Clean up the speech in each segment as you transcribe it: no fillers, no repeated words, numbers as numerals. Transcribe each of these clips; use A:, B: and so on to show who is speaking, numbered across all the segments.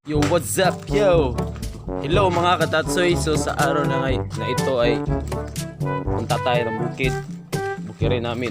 A: Yo, what's up, yo? Hello mga katatsoy. So sa araw na ito ay punta tayo ng bukid. Bukirin namin.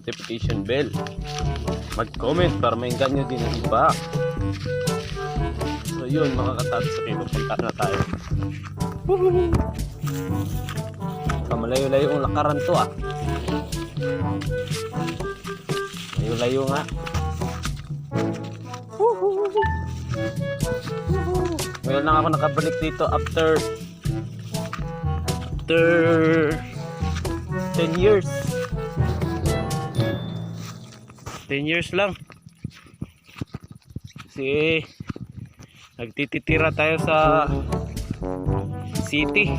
A: Notification bell. Mag-comment para mainggan nyo din ang iba. So yun mga katatsoy, pupunta na tayo. Kamalayo-layo ang lakaran to ah. Layo-layo nga. Ngayon lang ako nakabalik dito after 10 years. 10 years lang. Kasi nagtititira tayo sa city.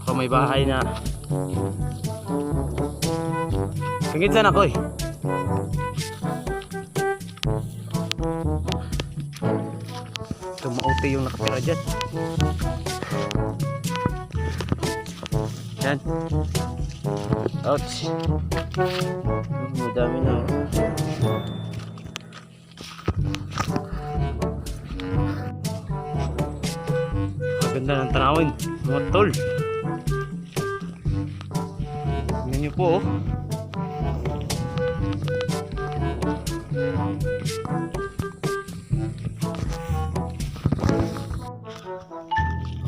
A: Ako may bahay na. Tingin saan ako eh. Tumauti yung nakatira dyan. Yan. Ouch. Madami na. Maganda ng tanawin. Mga tol. Tingnan nyo po oh.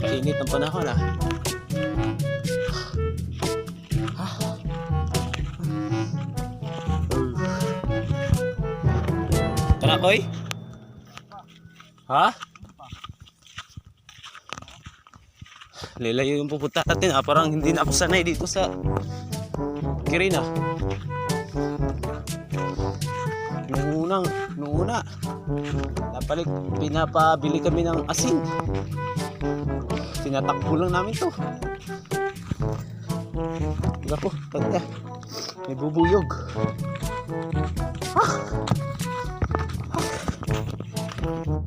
A: Kainit ang panahon ah. Koy? Ha? Lalayo yung pupunta natin ah. Parang hindi na ako sanay dito sa Kirina. Noong una pinapabili kami ng asin. Tinatakbo lang namin to. Diba po? Tanda. May bubuyog.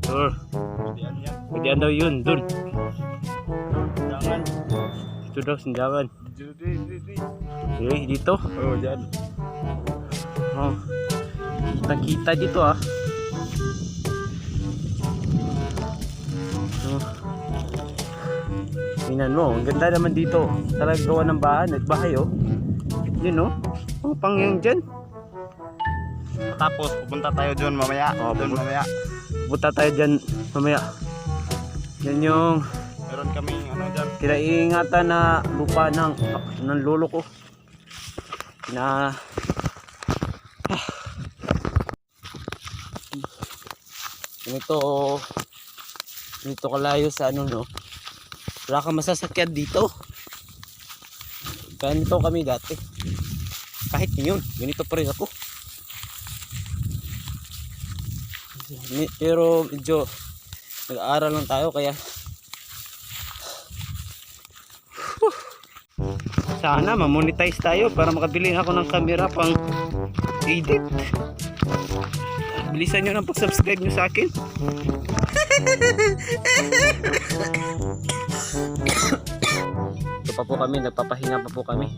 A: Sure.
B: Pwede yan.
A: Pwede daw yun, dun.
B: Jangan.
A: Ito daw, sindagan.
B: Di.
A: Okay, dito.
B: Oh, dyan.
A: Oh. Kita dito ah. Oh. Tingnan mo, ang ganda naman dito. Talagang gawa ng bahay oh. Yun oh. Oh, pangyang dyan.
B: Tapos, pupunta tayo dyan mamaya.
A: Oh,
B: Doon mamaya.
A: Punta tayo dyan mamaya. Yan yung
B: Meron kaming ano dyan.
A: kinaiingatan na lupa ng lolo ko. Na ganito kalayo sa ano no. Wala kang masasakyan dito. Ganito kami dati. Kahit ngayon, ganito pa rin ako. Pero medyo nag-aaral lang tayo kaya sana ma-monetize tayo para makabili ako ng camera pang edit. Bilisan nyo ng pag-subscribe nyo sa akin. Ito pa po kami, nagpapahinga pa po kami.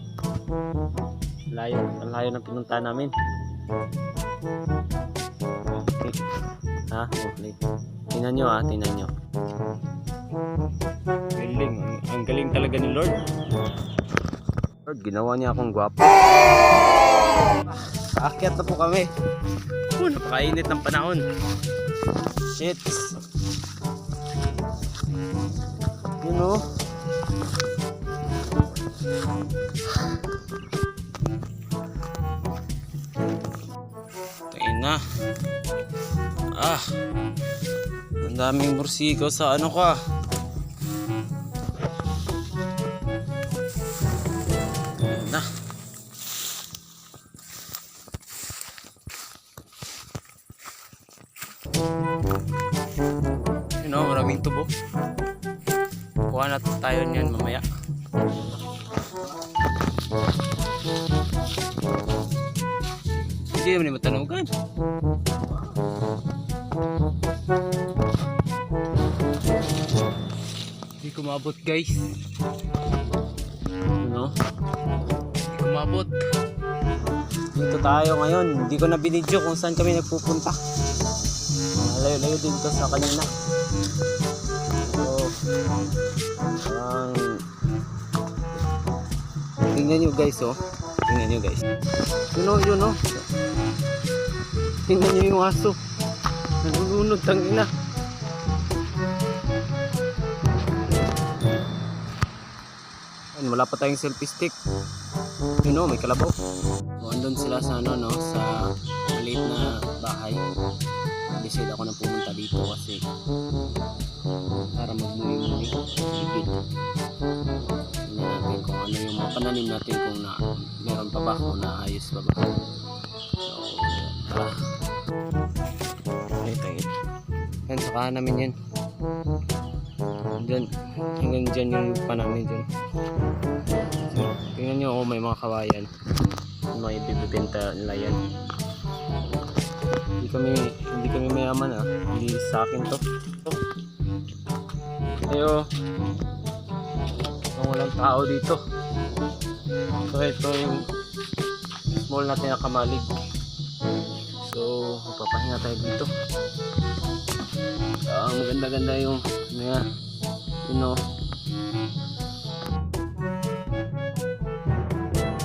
A: Ang layo ng pinunta namin. Ha? Okay. Tingnan nyo tingnan nyo. Galing, ang galing talaga ni Lord. Lord, ginawa niya akong gwapo. Aakyat na po kami. Napakainit ng panahon. Shit. You know? Tingin na. Ang daming bursiko sa ano ka. Ayan na. You know, maraming tubo. Kuha na tayo niyan mamaya. Hindi naman matanugan. Hindi ko maabot guys. Ano? Hindi ko maabot. Dito tayo ngayon. Hindi ko na binidyo kung saan kami nagpupunta. Layo-layo dito sa kanina. So, parang tingnan nyo guys oh. Tingnan nyo guys. Yun oh. Tingnan nyo yung aso. Nagulunod tangina. Wala pa tayong selfie stick. You know, may kalabaw. Andun sila sa ano no, sa maliit na bahay. Decide ako na pumunta dito kasi para magmuni-muni. Ligid. Tingnan natin kung ano yung mga pananim natin kung na meron pa ba kung naayos pa ba. So, tara. Tangit. Yan, saka namin yan. Diyan, hanggang dyan yung lupa namin dyan. So, tingnan nyo may mga kawayan. May bibibenta nila yan. Hindi kami mayaman Hindi sa akin to. Tayo. Kung walang tao dito. So ito yung small natin na kamalig. So magpapahinga tayo dito. Maganda-ganda yung you know